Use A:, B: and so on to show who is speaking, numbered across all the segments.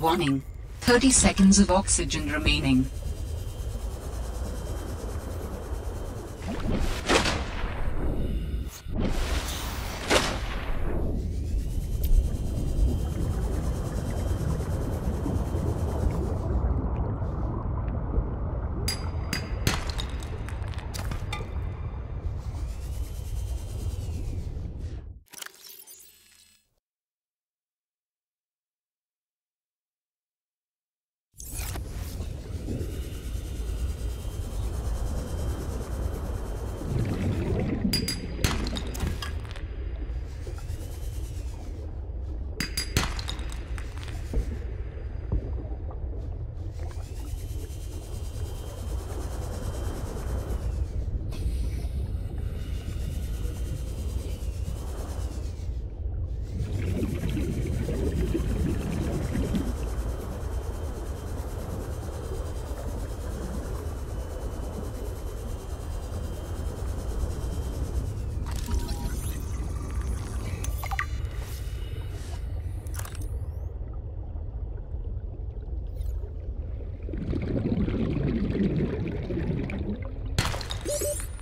A: Warning. 30 seconds of oxygen remaining.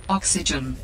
A: Oxygen.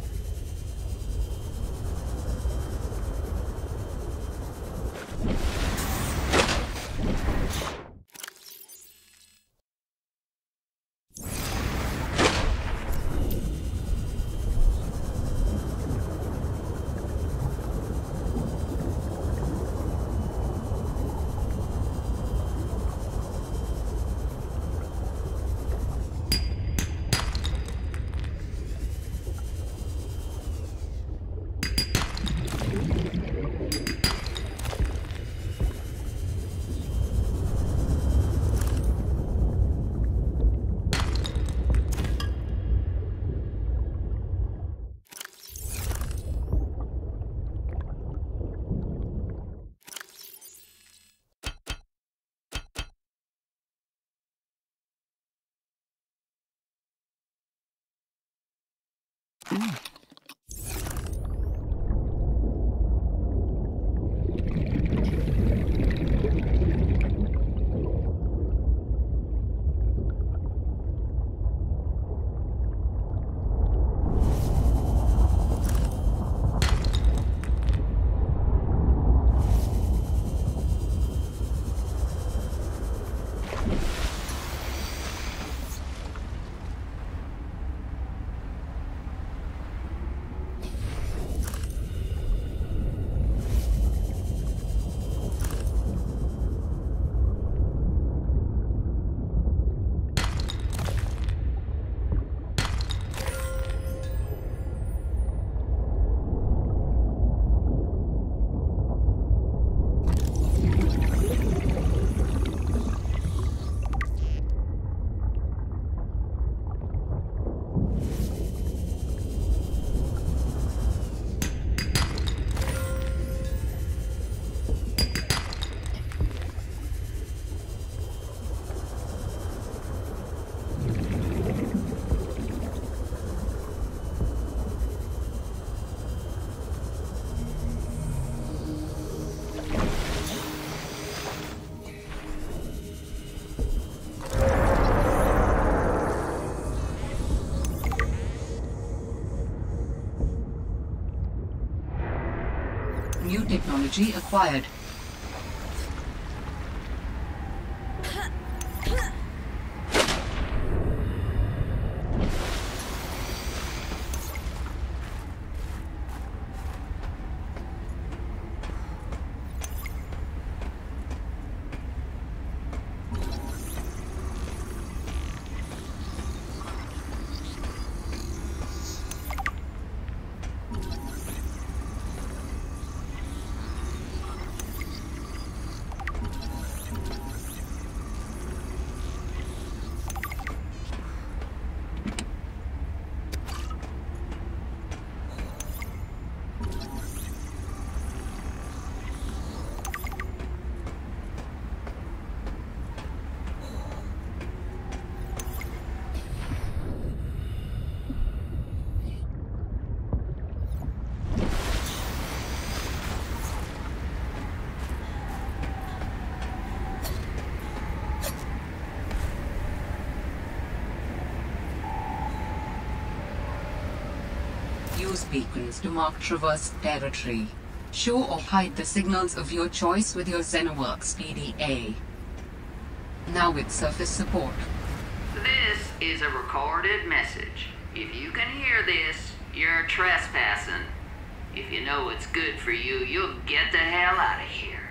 A: New technology acquired. Use beacons to mark traversed territory. Show or hide the signals of your choice with your Xenoworks PDA. Now with surface support.
B: This is a recorded message. If you can hear this, you're trespassing. If you know what's good for you, you'll get the hell out of here.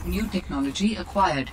A: New technology acquired.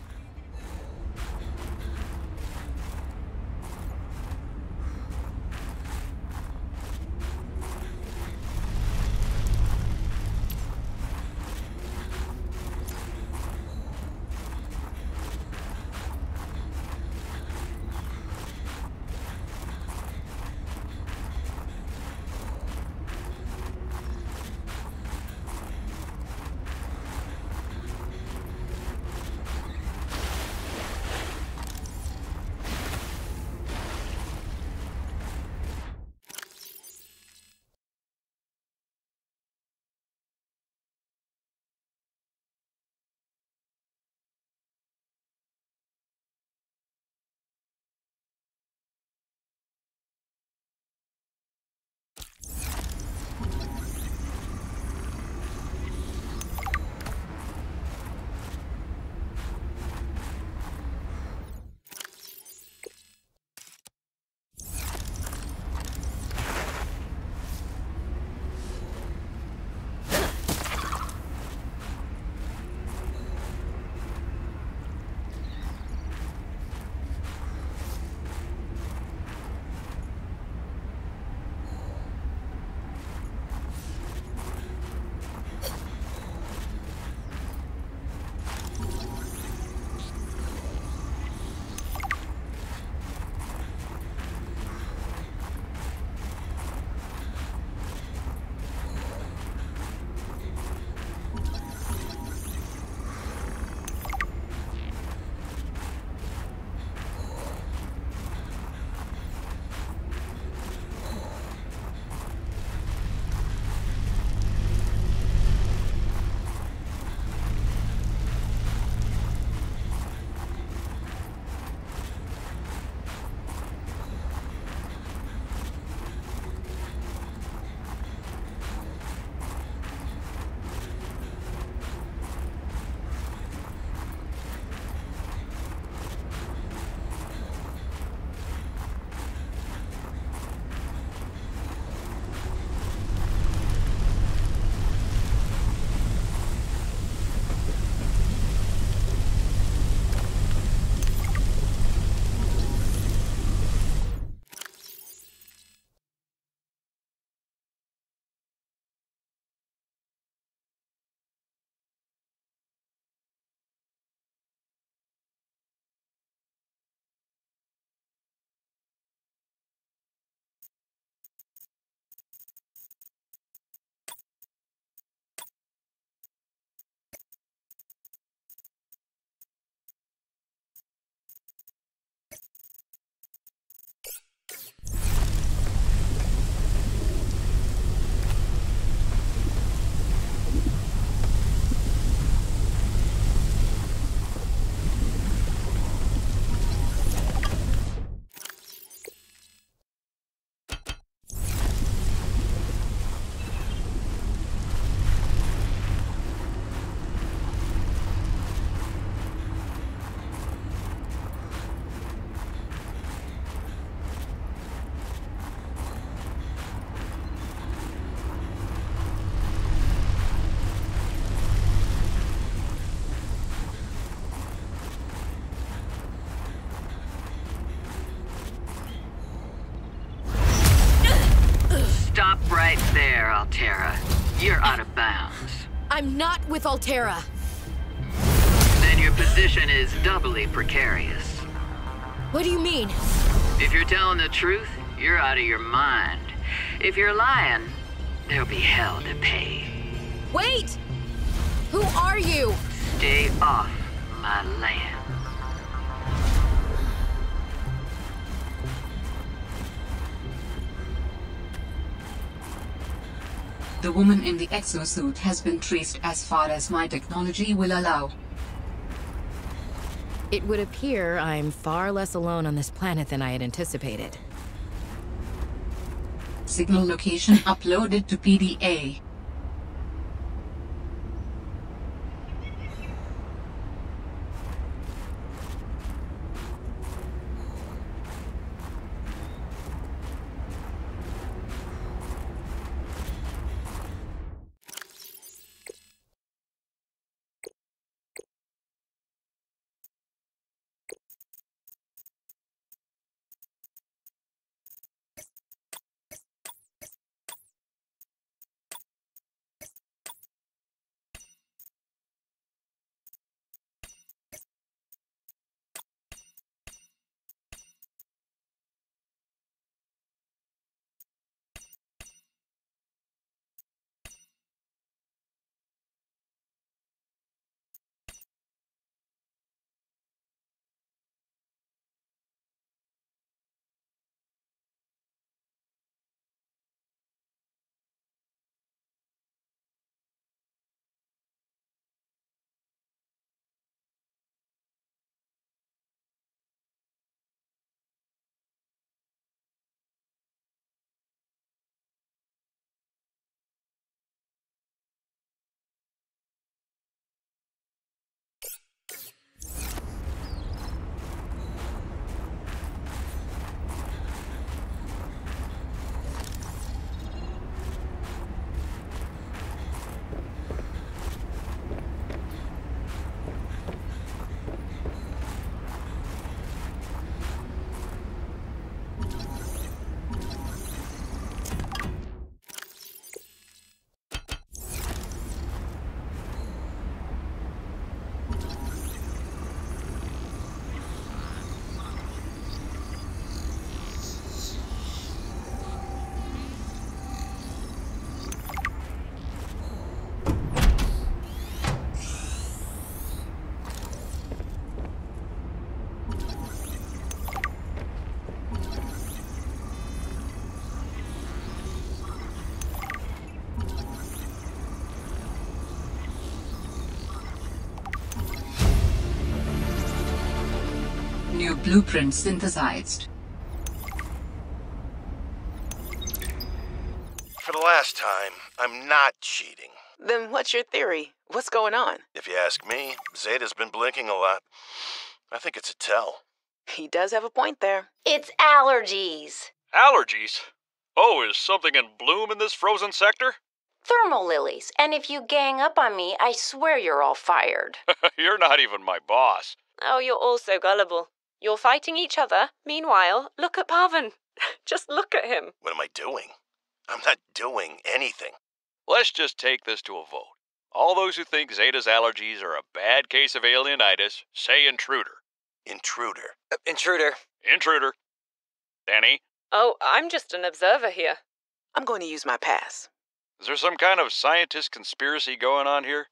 B: Altera. You're out of bounds.
C: I'm not with Altera.
B: Then your position is doubly precarious.
C: What do you mean?
B: If you're telling the truth, you're out of your mind. If you're lying, there'll be hell to pay.
C: Wait! Who are you?
B: Stay off my land.
A: The woman in the exosuit has been traced as far as my technology will allow.
C: It would appear I'm far less alone on this planet than I had anticipated.
A: Signal location uploaded to PDA. New blueprint synthesized.
D: For the last time, I'm not cheating.
E: Then what's your theory? What's going on?
D: If you ask me, Zeta's been blinking a lot. I think it's a tell.
E: He does have a point there.
F: It's allergies.
G: Allergies? Oh, is something in bloom in this frozen sector?
F: Thermal lilies. And if you gang up on me, I swear you're all fired.
G: You're not even my boss.
H: Oh, you're all so gullible. You're fighting each other. Meanwhile, look at Parvin. Just look at him.
D: What am I doing? I'm not doing anything.
G: Let's just take this to a vote. All those who think Zeta's allergies are a bad case of alienitis, say intruder.
D: Intruder.
E: Intruder.
G: Intruder. Danny,
H: Oh, I'm just an observer here.
E: I'm going to use my pass.
G: is there some kind of scientist conspiracy going on here?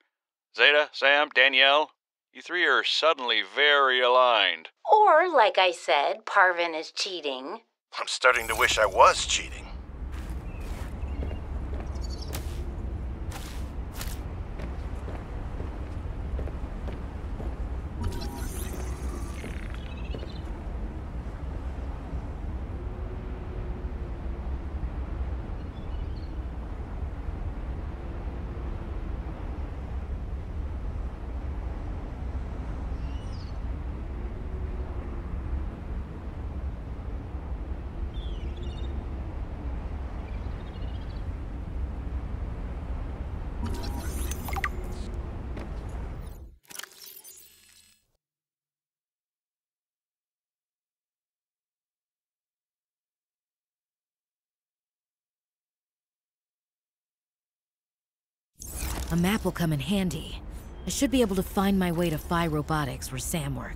G: Zeta, Sam, Danielle, you three are suddenly very aligned.
F: Or, like I said, Parvin is cheating.
D: I'm starting to wish I was cheating.
C: A map will come in handy. I should be able to find my way to Phi Robotics where Sam worked.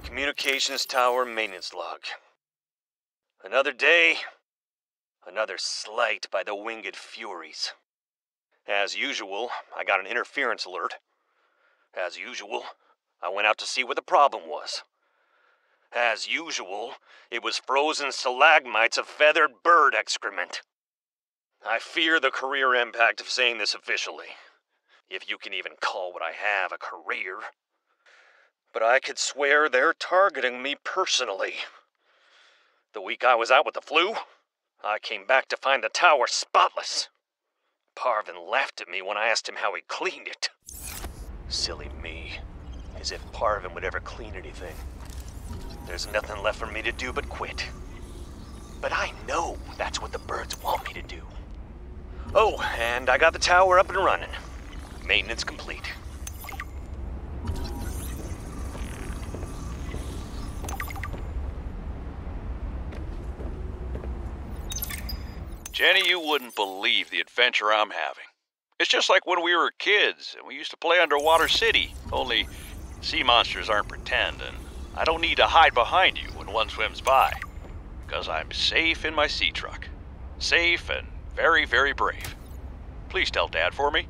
I: Communications tower maintenance log. Another day, another slight by the winged furies. As usual, I got an interference alert. As usual, I went out to see what the problem was. As usual, it was frozen stalagmites of feathered bird excrement. I fear the career impact of saying this officially, if you can even call what I have a career. But I could swear they're targeting me personally. The week I was out with the flu, I came back to find the tower spotless. Parvin laughed at me when I asked him how he cleaned it. Silly me. As if Parvin would ever clean anything. There's nothing left for me to do but quit. But I know that's what the birds want me to do. Oh, and I got the tower up and running. Maintenance complete.
G: Jenny, you wouldn't believe the adventure I'm having. It's just like when we were kids and we used to play Underwater City, only sea monsters aren't pretend, and I don't need to hide behind you when one swims by, because I'm safe in my sea truck. Safe and very, very brave. Please tell Dad for me.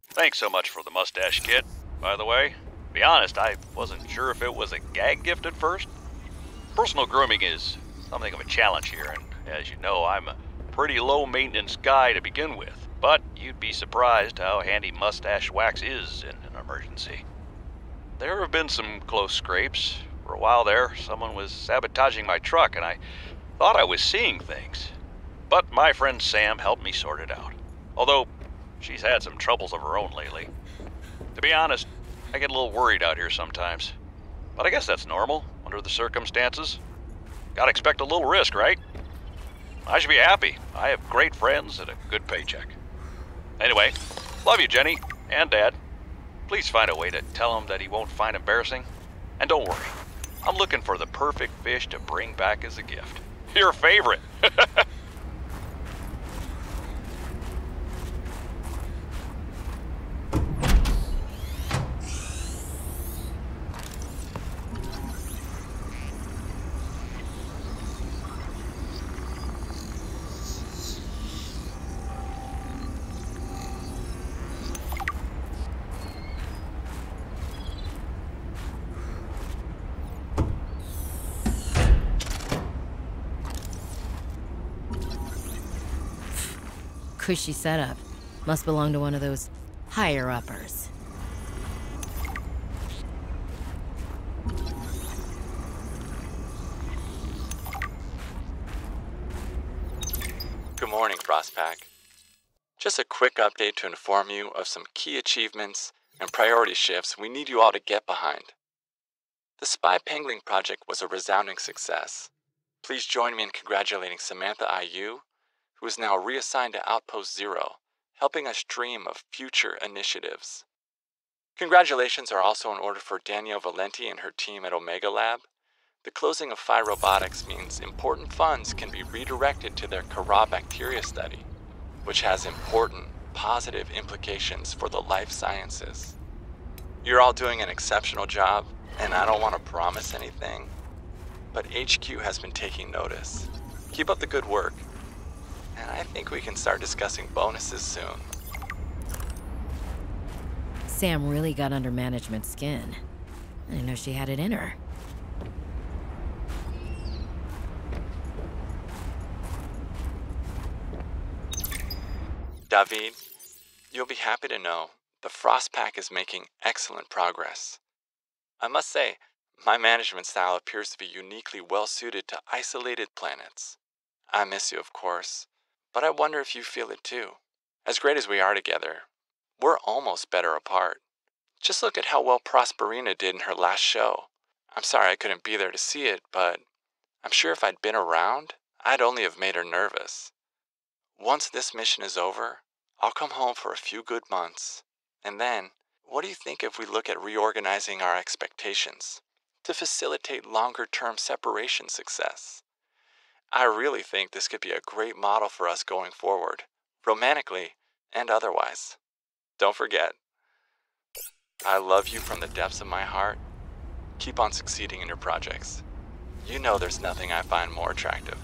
G: Thanks so much for the mustache kit, by the way. To be honest, I wasn't sure if it was a gag gift at first. Personal grooming is something of a challenge here, and as you know, I'm a pretty low-maintenance guy to begin with, but you'd be surprised how handy mustache wax is in an emergency. There have been some close scrapes. For a while there, someone was sabotaging my truck, and I thought I was seeing things. But my friend Sam helped me sort it out, although she's had some troubles of her own lately. To be honest, I get a little worried out here sometimes, but I guess that's normal under the circumstances. Gotta expect a little risk, right? I should be happy. I have great friends and a good paycheck. Anyway, love you, Jenny, and Dad. Please find a way to tell him that he won't find embarrassing. And don't worry, I'm looking for the perfect fish to bring back as a gift. Your favorite.
C: Cushy setup. Must belong to one of those higher-uppers.
J: Good morning, Frostpack. Just a quick update to inform you of some key achievements and priority shifts we need you all to get behind. The Spy Pangling project was a resounding success. Please join me in congratulating Samantha IU, who is now reassigned to Outpost Zero, helping us dream of future initiatives. Congratulations are also in order for Danielle Valenti and her team at Omega Lab. The closing of Phi Robotics means important funds can be redirected to their Kara bacteria study, which has important, positive implications for the life sciences. You're all doing an exceptional job, and I don't want to promise anything, but HQ has been taking notice. Keep up the good work, and I think we can start discussing bonuses soon.
C: Sam really got under management's skin. I didn't know she had it in her.
J: David, you'll be happy to know the Frostpack is making excellent progress. I must say, My management style appears to be uniquely well suited to isolated planets. I miss you, of course, but I wonder if you feel it too. As great as we are together, we're almost better apart. Just look at how well Prosperina did in her last show. I'm sorry I couldn't be there to see it, but I'm sure if I'd been around, I'd only have made her nervous. Once this mission is over, I'll come home for a few good months. And then, what do you think if we look at reorganizing our expectations to facilitate longer-term separation success? I really think this could be a great model for us going forward, romantically and otherwise. Don't forget, I love you from the depths of my heart. Keep on succeeding in your projects. You know there's nothing I find more attractive.